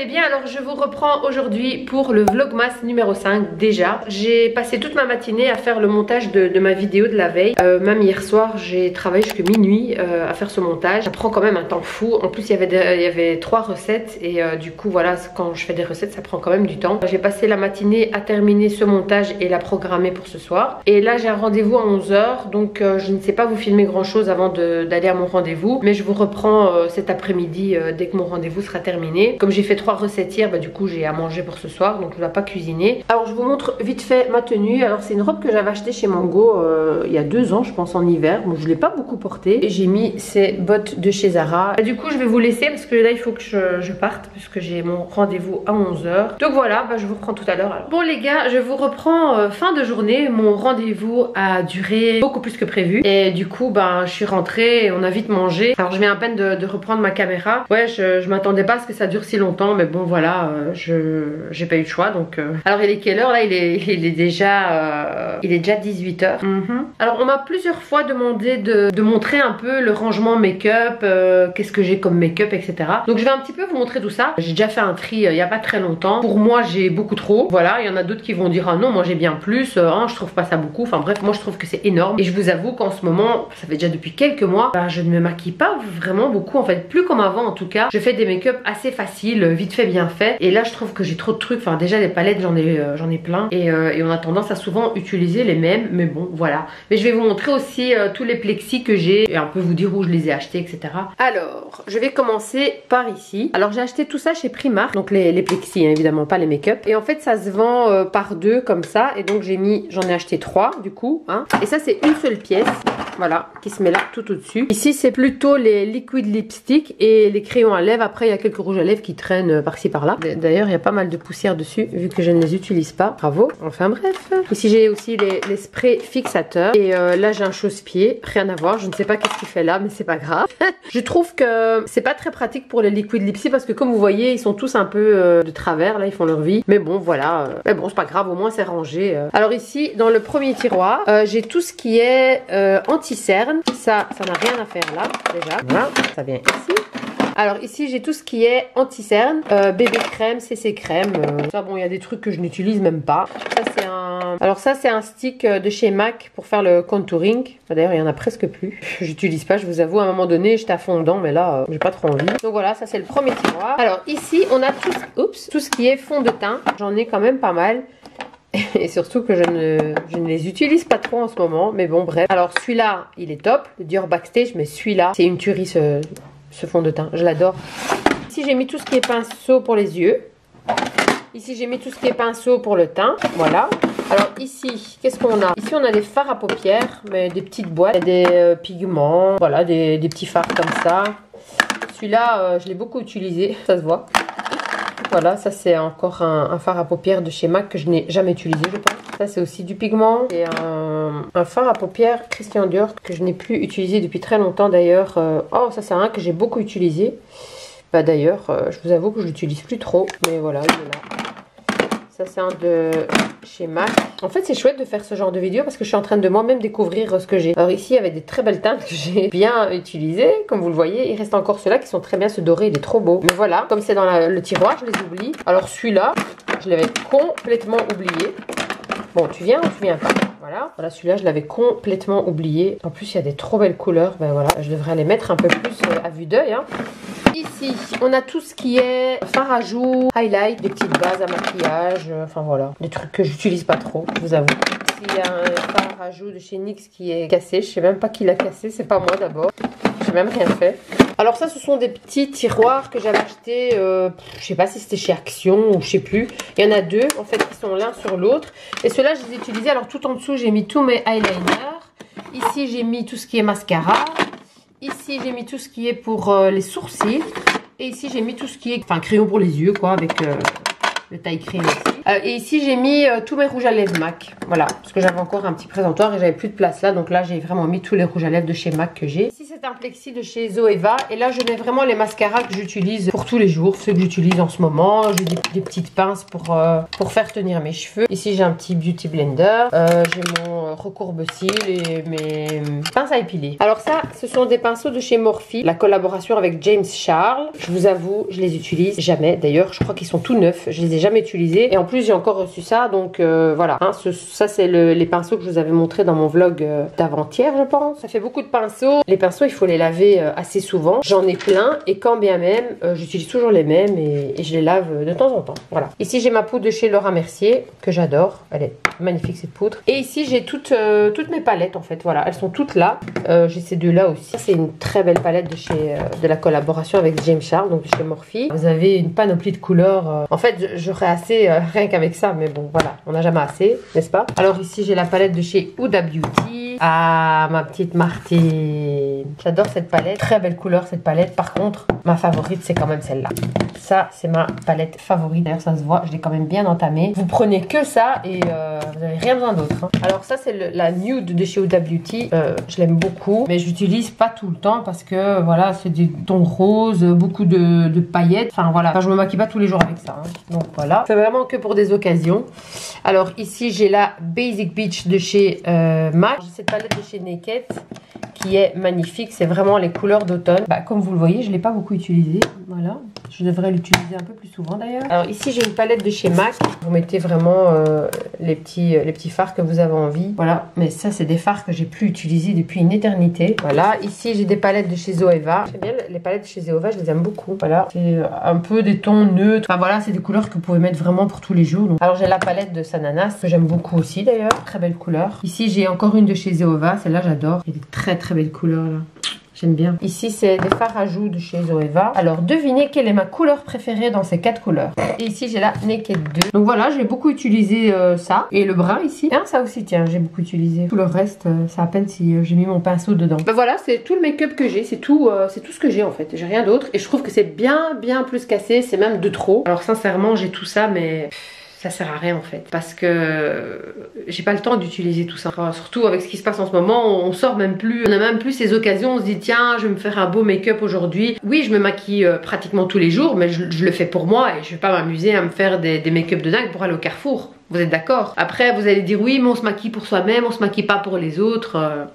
allez bien. Alors je vous reprends aujourd'hui pour le vlogmas numéro 5 déjà. J'ai passé toute ma matinée à faire le montage de ma vidéo de la veille. Même hier soir j'ai travaillé jusqu'à minuit à faire ce montage. Ça prend quand même un temps fou. En plus il y avait 3 recettes et du coup voilà, quand je fais des recettes ça prend quand même du temps. J'ai passé la matinée à terminer ce montage et la programmer pour ce soir. Et là j'ai un rendez-vous à 11 h, donc je ne sais pas vous filmer grand chose avant d'aller à mon rendez-vous. Mais je vous reprends cet après-midi dès que mon rendez-vous sera terminé. Comme j'ai fait 3 recettes hier, du coup j'ai à manger pour ce soir, donc je ne vais pas cuisiner. Alors je vous montre vite fait ma tenue. Alors c'est une robe que j'avais achetée chez Mango il y a 2 ans je pense, en hiver. Bon, je ne l'ai pas beaucoup portée et j'ai mis ces bottes de chez Zara. Du coup je vais vous laisser parce que là il faut que je parte puisque j'ai mon rendez-vous à 11 h. Donc voilà, je vous reprends tout à l'heure. Bon les gars, je vous reprends fin de journée. Mon rendez-vous a duré beaucoup plus que prévu et du coup je suis rentrée et on a vite mangé. Alors je viens à peine de reprendre ma caméra. Ouais, je m'attendais pas à ce que ça dure si longtemps, mais bon voilà, j'ai pas eu le choix donc. Alors il est quelle heure là? Il est déjà 18 h. Alors on m'a plusieurs fois demandé de montrer un peu le rangement make-up, qu'est-ce que j'ai comme make-up, etc. Donc je vais un petit peu vous montrer tout ça. J'ai déjà fait un tri il y a pas très longtemps. Pour moi j'ai beaucoup trop. Voilà, il y en a d'autres qui vont dire ah non moi j'ai bien plus, je trouve pas ça beaucoup. Enfin bref, moi je trouve que c'est énorme. Et je vous avoue qu'en ce moment, ça fait déjà depuis quelques mois, je ne me maquille pas vraiment beaucoup en fait, plus comme avant en tout cas. Je fais des make-up assez faciles, vite fait bien fait. Et là je trouve que j'ai trop de trucs. Enfin déjà les palettes j'en ai plein et on a tendance à souvent utiliser les mêmes. Mais bon voilà. Mais je vais vous montrer aussi tous les plexis que j'ai et un peu vous dire où je les ai achetés, etc. Alors je vais commencer par ici. Alors j'ai acheté tout ça chez Primark, donc les plexis hein, évidemment pas les make-up. Et en fait ça se vend par 2 comme ça. Et donc j'en ai acheté 3 du coup hein. Et ça c'est une seule pièce, voilà, qui se met là tout au-dessus. Ici c'est plutôt les liquid lipstick et les crayons à lèvres. Après il y a quelques rouges à lèvres qui traînent par-ci par-là. D'ailleurs il y a pas mal de poussière dessus vu que je ne les utilise pas. Bravo. Enfin bref. Ici j'ai aussi les sprays fixateurs. Et là j'ai un chausse-pied. Rien à voir. Je ne sais pas qu'est-ce qu'il fait là mais c'est pas grave. Je trouve que c'est pas très pratique pour les liquid lipstick parce que comme vous voyez ils sont tous un peu de travers. Là ils font leur vie. Mais bon voilà. Mais bon c'est pas grave, au moins c'est rangé. Alors ici dans le premier tiroir j'ai tout ce qui est anti-cerne. Ça n'a rien à faire là déjà. Voilà, ça vient ici. Alors ici j'ai tout ce qui est anti-cerne, bébé crème, CC crème. Ça bon il y a des trucs que je n'utilise même pas. Ça c'est un... Alors ça c'est un stick de chez MAC pour faire le contouring. D'ailleurs il y en a presque plus. J'utilise pas, je vous avoue, à un moment donné j'étais à fond dedans mais là j'ai pas trop envie. Donc voilà, ça c'est le premier tiroir. Alors ici on a tout ce qui est fond de teint. J'en ai quand même pas mal. Et surtout que je ne les utilise pas trop en ce moment. Mais bon bref. Alors celui-là il est top, le Dior Backstage. Mais celui-là c'est une tuerie ce fond de teint, je l'adore. Ici j'ai mis tout ce qui est pinceau pour les yeux. Ici j'ai mis tout ce qui est pinceau pour le teint. Voilà. Alors ici, qu'est-ce qu'on a? Ici on a des fards à paupières, mais des petites boîtes, des pigments, voilà, des petits fards comme ça. Celui-là je l'ai beaucoup utilisé, ça se voit. Voilà, ça c'est encore un fard à paupières de chez MAC que je n'ai jamais utilisé je pense. Ça c'est aussi du pigment. Et un fard à paupières Christian Dior que je n'ai plus utilisé depuis très longtemps d'ailleurs. Oh ça c'est un que j'ai beaucoup utilisé. D'ailleurs je vous avoue que je l'utilise plus trop. Mais voilà, il est là. Ça c'est un de chez MAC. En fait c'est chouette de faire ce genre de vidéo parce que je suis en train de moi-même découvrir ce que j'ai. Alors ici il y avait des très belles teintes que j'ai bien utilisées. Comme vous le voyez, il reste encore ceux-là qui sont très bien. Ce doré il est trop beau. Mais voilà, comme c'est dans le tiroir je les oublie. Alors celui-là je l'avais complètement oublié. Bon tu viens ou tu viens pas? Voilà, celui-là je l'avais complètement oublié. En plus il y a des trop belles couleurs. Voilà, je devrais les mettre un peu plus à vue d'œil hein. Ici, on a tout ce qui est fard à joues, highlight, des petites bases à maquillage, enfin voilà, des trucs que j'utilise pas trop, je vous avoue. Ici, il y a un fard à joues de chez NYX qui est cassé, je sais même pas qui l'a cassé, c'est pas moi d'abord, j'ai même rien fait. Alors ça, ce sont des petits tiroirs que j'avais achetés, je sais pas si c'était chez Action ou je sais plus. Il y en a 2 en fait qui sont l'un sur l'autre. Et ceux-là, je les ai utilisés. Alors tout en dessous, j'ai mis tous mes eyeliners. Ici, j'ai mis tout ce qui est mascara. Ici, j'ai mis tout ce qui est pour les sourcils. Et ici, j'ai mis tout ce qui est... Enfin, crayon pour les yeux, quoi, avec le taille crayon ici. Et ici j'ai mis tous mes rouges à lèvres MAC. Voilà, parce que j'avais encore un petit présentoir et j'avais plus de place là. Donc là j'ai vraiment mis tous les rouges à lèvres de chez MAC que j'ai. Ici c'est un plexi de chez Zoeva. Et là je mets vraiment les mascaras que j'utilise pour tous les jours. Ceux que j'utilise en ce moment. J'ai des petites pinces pour faire tenir mes cheveux. Ici j'ai un petit beauty blender. J'ai mon recourbe-cils et mes pinces à épiler. Alors ça, ce sont des pinceaux de chez Morphe. La collaboration avec James Charles. Je vous avoue, je les utilise jamais. D'ailleurs, je crois qu'ils sont tout neufs. Je les ai jamais utilisés. Et en plus, j'ai encore reçu ça. Donc voilà. Hein, ça, c'est les pinceaux que je vous avais montré dans mon vlog d'avant-hier, je pense. Ça fait beaucoup de pinceaux. Les pinceaux, il faut les laver assez souvent. J'en ai plein. Et quand bien même, j'utilise toujours les mêmes. Et je les lave de temps en temps. Voilà. Ici, j'ai ma poudre de chez Laura Mercier que j'adore. Elle est magnifique cette poudre. Et ici, j'ai toutes mes palettes en fait. Voilà. Elles sont toutes là. J'ai ces deux là aussi. C'est une très belle palette de la collaboration avec James Charles, donc de chez Morphe. Vous avez une panoplie de couleurs. En fait, j'aurais assez rien qu'avec ça, mais bon, voilà, on n'a jamais assez, n'est-ce pas? Alors ici, j'ai la palette de chez Huda Beauty. Ah, ma petite Martine. J'adore cette palette. Très belle couleur cette palette. Par contre, ma favorite, c'est quand même celle-là. Ça, c'est ma palette favorite. D'ailleurs, ça se voit, je l'ai quand même bien entamée. Vous prenez que ça et vous n'avez rien besoin d'autre. Hein. Alors ça, c'est la nude de chez Huda Beauty. Je l'aime beaucoup, mais je l'utilise pas tout le temps parce que voilà, c'est des tons roses, beaucoup de paillettes. Enfin voilà, enfin, je me maquille pas tous les jours avec ça. Hein. Donc voilà, c'est vraiment que pour des occasions. Alors ici, j'ai la Basic Beach de chez MAC. J'ai cette palette de chez Naked qui est magnifique. C'est vraiment les couleurs d'automne. Bah, comme vous le voyez, je l'ai pas beaucoup utilisé. Voilà, je devrais l'utiliser un peu plus souvent d'ailleurs. Alors ici, j'ai une palette de chez MAC. Vous mettez vraiment les petits fards que vous avez envie. Voilà, mais ça, c'est des fards que j'ai plus utilisés depuis une éternité. Voilà, ici, j'ai des palettes de chez Zoeva. J'aime bien les palettes de chez Zoeva, je les aime beaucoup. Voilà, c'est un peu des tons neutres. Enfin voilà, c'est des couleurs que vous pouvez mettre vraiment pour tous les jours. Donc. Alors j'ai la palette de Sananas que j'aime beaucoup aussi d'ailleurs. Très belle couleur. Ici, j'ai encore une de chez Zoeva. Celle-là, j'adore. Il y a des très belles couleurs là. J'aime bien. Ici, c'est des fards à joues de chez Zoeva. Alors, devinez quelle est ma couleur préférée dans ces 4 couleurs. Et ici, j'ai la Naked 2. Donc voilà, j'ai beaucoup utilisé ça. Et le brun ici. Hein, ça aussi, tiens, j'ai beaucoup utilisé. Tout le reste, c'est à peine si j'ai mis mon pinceau dedans. Ben voilà, c'est tout le make-up que j'ai. C'est tout ce que j'ai en fait. J'ai rien d'autre. Et je trouve que c'est bien plus cassé. C'est même de trop. Alors, sincèrement, j'ai tout ça, mais... ça sert à rien en fait parce que j'ai pas le temps d'utiliser tout ça. Enfin, surtout avec ce qui se passe en ce moment, on sort même plus, on a même plus ces occasions, on se dit tiens je vais me faire un beau make-up aujourd'hui. Oui, je me maquille pratiquement tous les jours, mais je le fais pour moi et je vais pas m'amuser à me faire des make-up de dingue pour aller au Carrefour. Vous êtes d'accord? Après vous allez dire oui mais on se maquille pour soi-même, on se maquille pas pour les autres.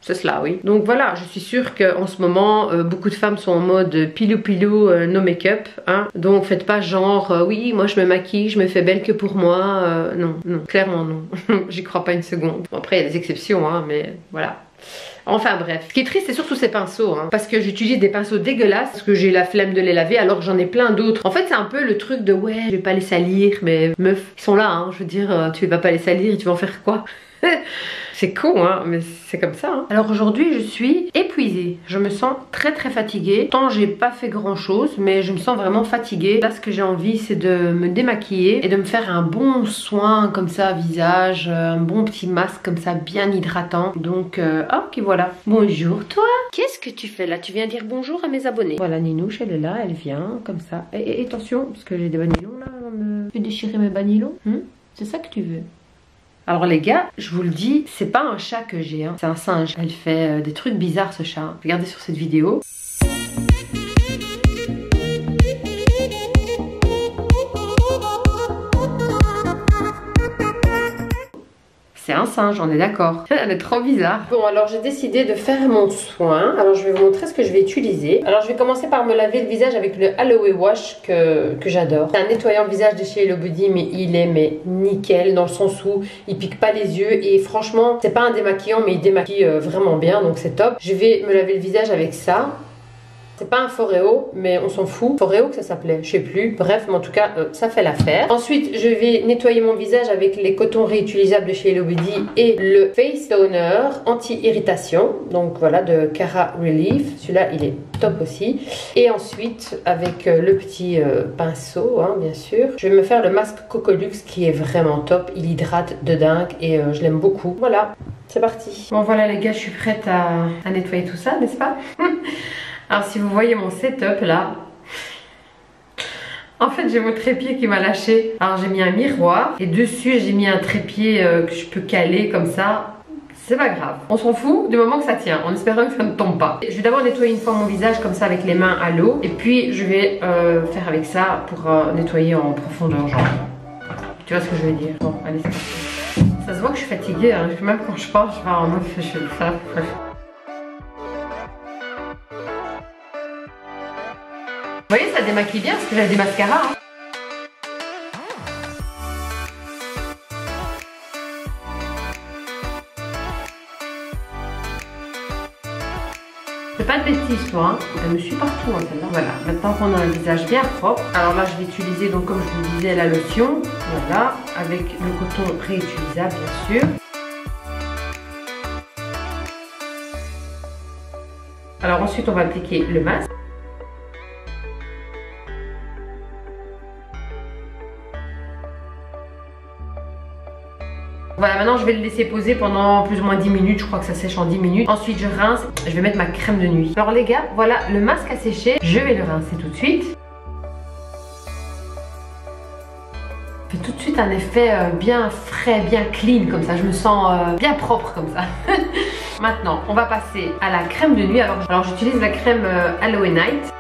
C'est cela, oui. Donc voilà, je suis sûre qu'en ce moment, beaucoup de femmes sont en mode pilou, no make-up. Hein. Donc faites pas genre, oui, moi je me maquille, je me fais belle que pour moi. Non, clairement non. J'y crois pas une seconde. Bon, après, il y a des exceptions, hein, mais voilà. Enfin bref, ce qui est triste c'est surtout ces pinceaux hein, parce que j'utilise des pinceaux dégueulasses parce que j'ai la flemme de les laver alors que j'en ai plein d'autres. En fait c'est un peu le truc de ouais je vais pas les salir mais meuf ils sont là hein, je veux dire tu vas pas les salir et tu vas en faire quoi? C'est con hein, mais c'est comme ça hein. Alors aujourd'hui je suis épuisée, je me sens très fatiguée. Tant j'ai pas fait grand chose mais je me sens vraiment fatiguée. Là ce que j'ai envie c'est de me démaquiller et de me faire un bon soin comme ça visage, un bon petit masque comme ça bien hydratant. Donc ok voilà. Bonjour toi. Qu'est-ce que tu fais là? Tu viens dire bonjour à mes abonnés. Voilà Ninouche elle est là, elle vient comme ça. Et attention parce que j'ai des banilons là, je vais déchirer mes banilons. C'est ça que tu veux? Alors les gars, je vous le dis, c'est pas un chat que j'ai, hein. C'est un singe. Elle fait des trucs bizarres ce chat. Regardez sur cette vidéo. C'est un singe, on est d'accord. Elle est trop bizarre. Bon, alors j'ai décidé de faire mon soin. Alors je vais vous montrer ce que je vais utiliser. Alors je vais commencer par me laver le visage avec le Aloe Wash que j'adore. C'est un nettoyant visage de chez Hello Body, mais il est nickel dans le sens où il pique pas les yeux. Et franchement, c'est pas un démaquillant, mais il démaquille vraiment bien, donc c'est top. Je vais me laver le visage avec ça. C'est pas un Foreo, mais on s'en fout. Foreo que ça s'appelait, je sais plus. Bref, mais en tout cas, ça fait l'affaire. Ensuite, je vais nettoyer mon visage avec les cotons réutilisables de chez Hello Body et le Face Toner anti-irritation. Donc voilà, de Cara Relief. Celui-là, il est top aussi. Et ensuite, avec le petit pinceau, hein, bien sûr, je vais me faire le masque Coccolux qui est vraiment top. Il hydrate de dingue et je l'aime beaucoup. Voilà, c'est parti. Bon voilà les gars, je suis prête à nettoyer tout ça, n'est-ce pas? Alors si vous voyez mon setup là, En fait j'ai mon trépied qui m'a lâché. Alors j'ai mis un miroir et dessus j'ai mis un trépied que je peux caler comme ça. C'est pas grave, on s'en fout du moment que ça tient, en espérant que ça ne tombe pas. Je vais d'abord nettoyer une fois mon visage comme ça avec les mains à l'eau. Et puis je vais faire avec ça pour nettoyer en profondeur genre. Tu vois ce que je veux dire? Bon, allez c'est parti. Ça se voit que je suis fatiguée, hein. Même quand je parle, je parle en mode je vais le faire. Vous voyez, ça démaquille bien parce que j'avais des mascaras. Hein. Fais pas de bêtises toi, hein. Elle me suit partout hein, celle-là. Voilà, maintenant qu'on a un visage bien propre, alors là je vais utiliser donc comme je vous disais la lotion, voilà, avec le coton réutilisable bien sûr. Alors ensuite on va appliquer le masque. Voilà, maintenant je vais le laisser poser pendant plus ou moins 10 minutes, je crois que ça sèche en 10 minutes. Ensuite je rince, je vais mettre ma crème de nuit. Alors les gars, voilà, le masque a séché, je vais le rincer tout de suite. Fait tout de suite un effet bien frais, bien clean comme ça, je me sens bien propre comme ça. Maintenant, on va passer à la crème de nuit. Alors j'utilise la crème Aloe Night.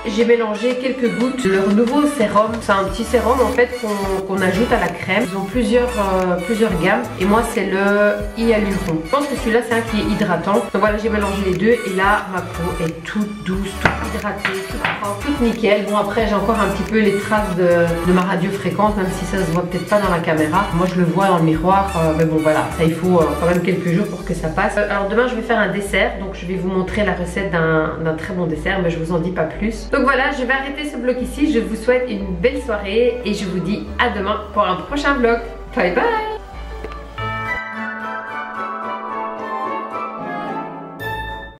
J'ai mélangé quelques gouttes de leur nouveau sérum. C'est un petit sérum en fait qu'on ajoute à la crème. Ils ont plusieurs gammes et moi c'est le hyaluron. Je pense que celui-là c'est un qui est hydratant. Donc voilà, j'ai mélangé les deux et là ma peau est toute douce, toute hydratée, toute propre, toute nickel. Bon après j'ai encore un petit peu les traces de ma radiofréquence, même si ça se voit peut-être pas dans la caméra. Moi je le vois dans le miroir, mais bon voilà, ça il faut quand même quelques jours pour que ça passe. Alors demain je vais faire un dessert, donc je vais vous montrer la recette d'un très bon dessert, mais je vous en dis pas plus. Donc voilà, je vais arrêter ce vlog ici. Je vous souhaite une belle soirée et je vous dis à demain pour un prochain vlog. Bye bye.